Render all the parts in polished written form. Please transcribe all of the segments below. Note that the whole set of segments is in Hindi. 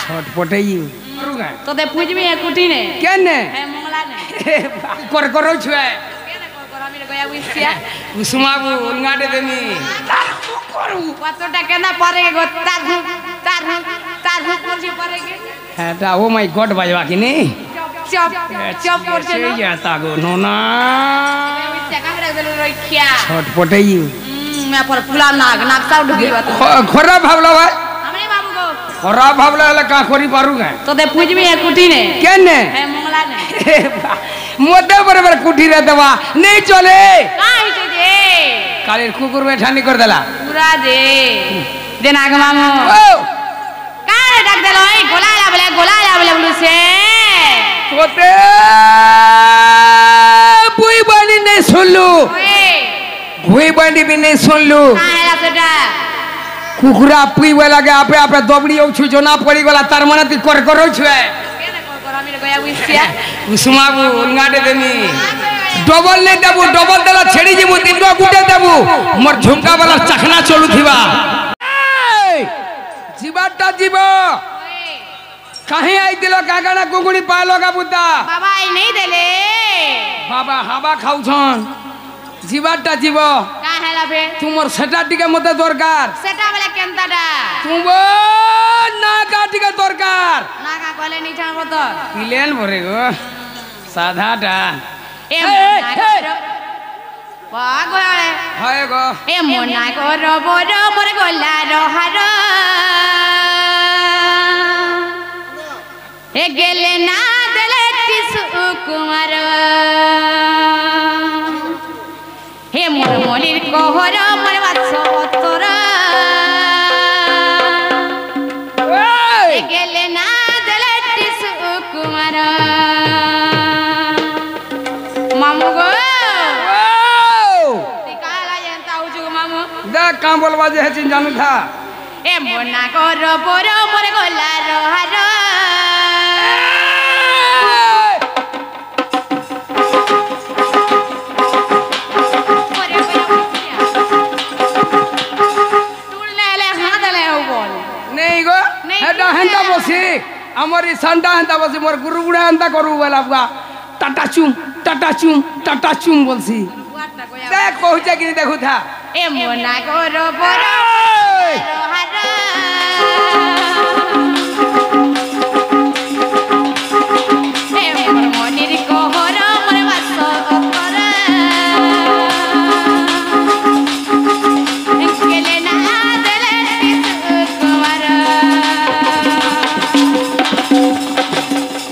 छटपटई तो दे पूजबी है कुटी ने केने है मंगला ने कर करो छुए केने कर कर हमी गया विसिया कुसुमाबू उंगाडे देमी करू कतटा केना परेगे गो तार कुर्सी परेगे हेटा ओ माय गॉड बाजवा कि नहीं चप चप करछे से जाता गो नोना विसिया कामरा देलो रखिया छटपटई मैं पर फुला नाग साउ ढुकी बात खराब भावला भाई हमरे बाबू को खराब भावला हला का करी पारुगा तो दे पूजबी है कुटी ने केने है मंगला ने मोटे बराबर कुटी रे देवा नहीं चले काई छे जे काले कुकुर में ठानी कर देला पूरा दे देना के मामू ओ कारे डाक देलो ए गोला बोले बोलू से कोते बुई बनी नहीं सुनलू बुई बनी भी नहीं सुनलू काहेला सेटा कुकुरा पुई वाला के आपे आपे दोबड़ी औछु जोना पड़ी वाला तार मने ती कर करो छुए केने कर हमी गया विसिया कुसुमाबू उंगाडे देमी डबल नहीं देबू डबल देला छेड़ी जीमु तीनटा गुटे देबू मोर झुमका वाला चखना चलू थिबा जीवाटा जीव कहीं आई दिलो कागना कुकुड़ी पालो का बुद्धा बाबा आई नहीं देले बाबा हवा खाउछन जीवाटा जीव काहेला बे तुमर सेटा टिके मते दरकार सेटा वाला केनताडा तुम नागा टिके दरकार नागा कहले निठान बतो प्लेन भरे गो साधाटा ए पागले हाय गो ए मोना को बोर मोर गोला रहार ए गेले ना देले टिसु कुमार हे मोर मोलिर कोहर मोर वात्स उत्तर ए गेले ना देले टिसु कुमार मामू गो काला जनता उजु मामू देख काम बोलवा जे है चिन जानू था ए मोना कर बोर मोर गोला रहार नहीं गो हेटा हेंता बसी हमरी संडा हेंता बसी मोर गुरु गुड़ा हेंता करू वाला बुआ टाटा चुम बोलसी देख पहुंचे कि नहीं देखू था ए मोना कर बोर रहार ए मोर मोनिर कोहर मोर वास उत्तर गेले ना देले टिसु कुमार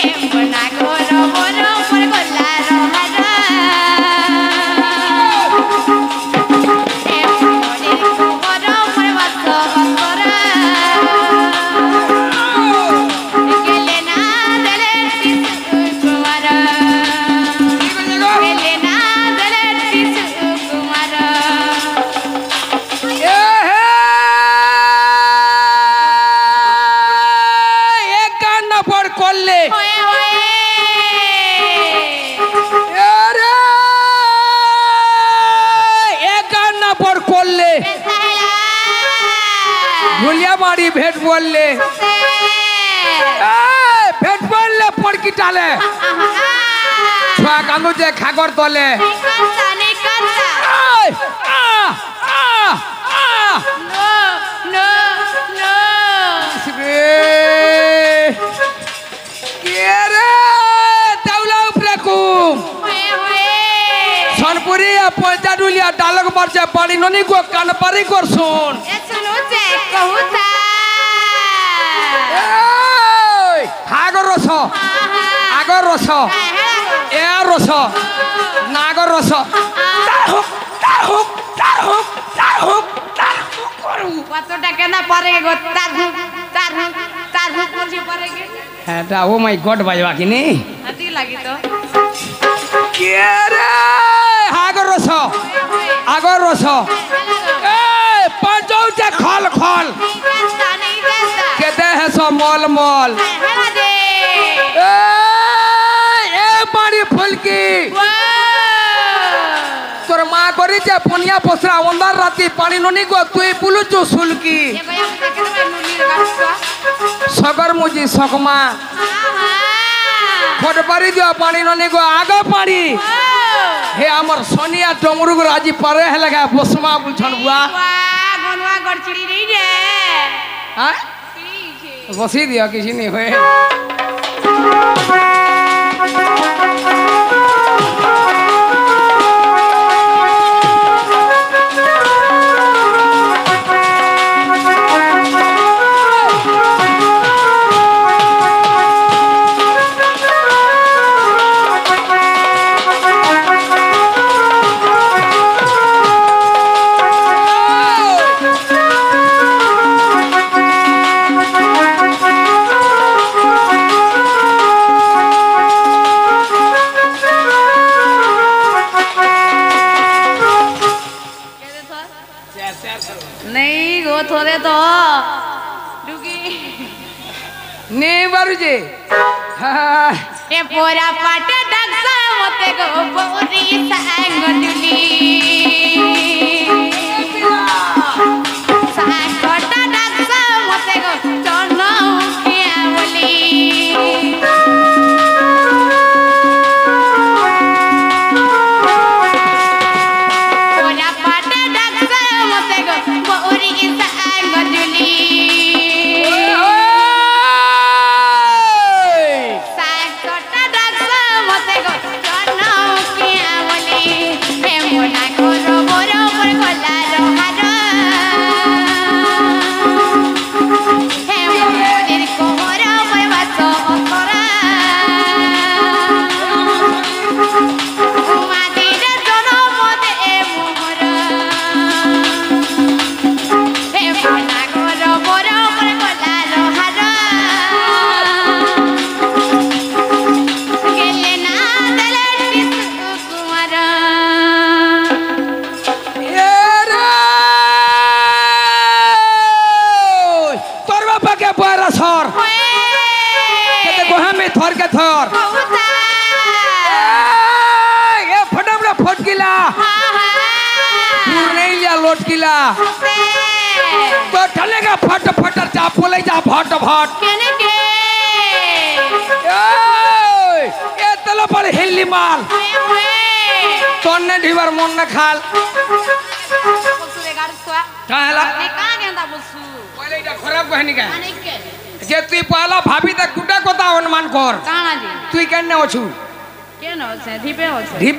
ए मोना कर बोर मोर गोला रहार ए मोनिर कोहर मोर वास उत्तर गेले ना देले टिसु कुमार गेले ना देले टिसु कुमार ए हे एक कान न पड़ कोल्ले होए होए अरे एक कान न पड़ कोल्ले बेसाला भुलिया मारी भेट बोलले ए भेट बोलले पड़ की टाले छुआ कांगू जे खागर तले निकलता निकलता आ आ आ नो नो नो के रे ताउला उपरे कुम होए होए सोनपुरी पंचाडुलिया डालक मरचे पानी ननी को कान पारी कर सुन ए सुनो जे कहूता हागर रस आगर रस ए रस नागर रस कतटा केना परेगे गो तार कुर्सी परेगे हेटा ओ माय गॉड बाजवा कि नहीं हती लागी तो के रे हागर रस आगर रस ए पंचौ जे खल खल नहीं देता के दे है सो मल मल हेला दे ए पानी फुलकी तोर माँ करी जे पनिया पोसरा अंधार राती पानी ननी गो तुई पुलुचु सुलकी ये गया मुझे केना नुनी लगा मुझे सकमा फटपारी दियो पानी ननी को आगे पानी हे हमर सोनिया डमरू को राजी पारे है लगा बसमा बुलछन बुआ गनवा गड़चिड़ी नहीं रे हां बसी दिया किसी नहीं होए नहीं गो थोड़े तो रुकी नहीं बारूजी हां ए पोरा पाटे डगसा मते गो बोरी सांगडुली साकोटा डगसा मते गो चनो किया बोली पोरा पाटे डगसा मते गो बोरी सांगडुली थर के थर ये फटाफट फटकिला दूर नहीं लिया लोटकिला तो चलेगा फट फट जा बोले जा भट भट ये तलो पर हिल्ली माल तोने ढीवर मन न खाल काहला पहले इटा खराब कहनी का जे तुई पाला भाभी तक गुटा कोता अनुमान कर काना जी तुई केने अछु केन होछे ढिपे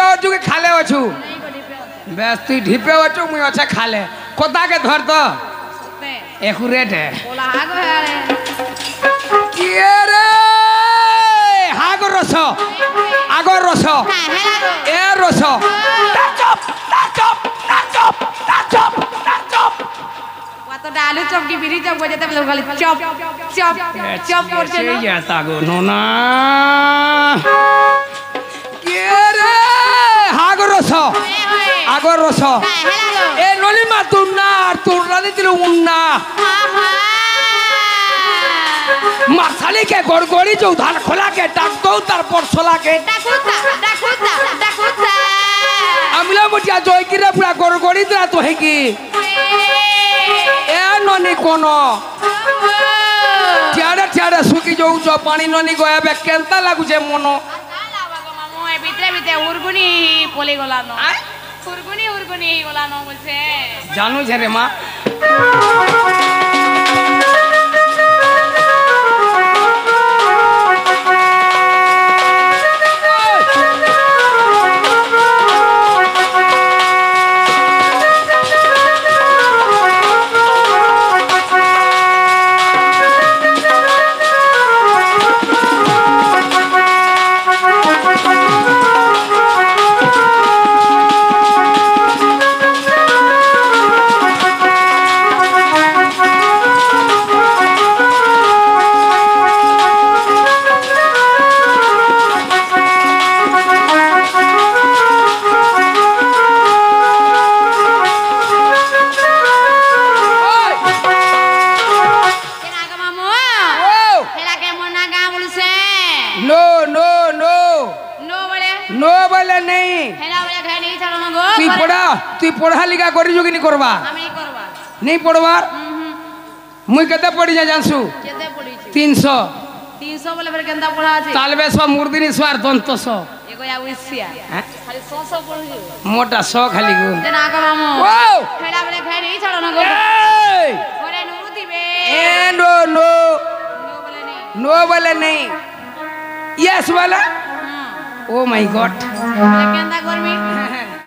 अछु के खाले अछु नहीं को ढिपे होछे बस तुई ढिपे अछु मुई अच्छा खाले कोता के धर तो सते एकुरेट है बोला आगो है रे के रे हागो रस आगो रस ए रस चप तो डालू चप की बिरी चप हो जाता है खाली चप चप चप और चलो ये तागो नोना के रे हागो रस आगो रस ए नली मा तुन्ना तुरलानी दिलु उन्ना मासाली के गड़गड़ी जो धान खोला के डाक दो तार परसला के डाकुता अमला मुटिया जोई की रे पूरा गड़गड़ी दरा तो है की ए ननी कोनो टियाडा टियाडा सुकी जो जो पानी ननी गया बे केनता लागु जे मनो काला बागो मामू ए भितरे भितरे उरगुनी पोली गलानो उरगुनी गलानो बोलछे जानू छे रे मां तुई पढ़ा लिखा करी जो कि नहीं करवा नहीं पढ़वा मुई केते पढ़ी जा जानसु केते पढ़ी 300 300 বলে ফের কেনতা পড়া আছে তালবে স মূর্দিনী স আর দন্ত স এগো ইয়া উইসিয়া হ্যাঁ খালি 100 পড়ি মোটা স খালি গো যে না গো মামু ও খেড়া বলে খেড় এই ছাড়ো না গো এই ওরে নুরু দিবে এ নো নো নো বলে নেই नो बोले नहीं यस बोला হুম ओ माय गॉड বলে কেনতা করবি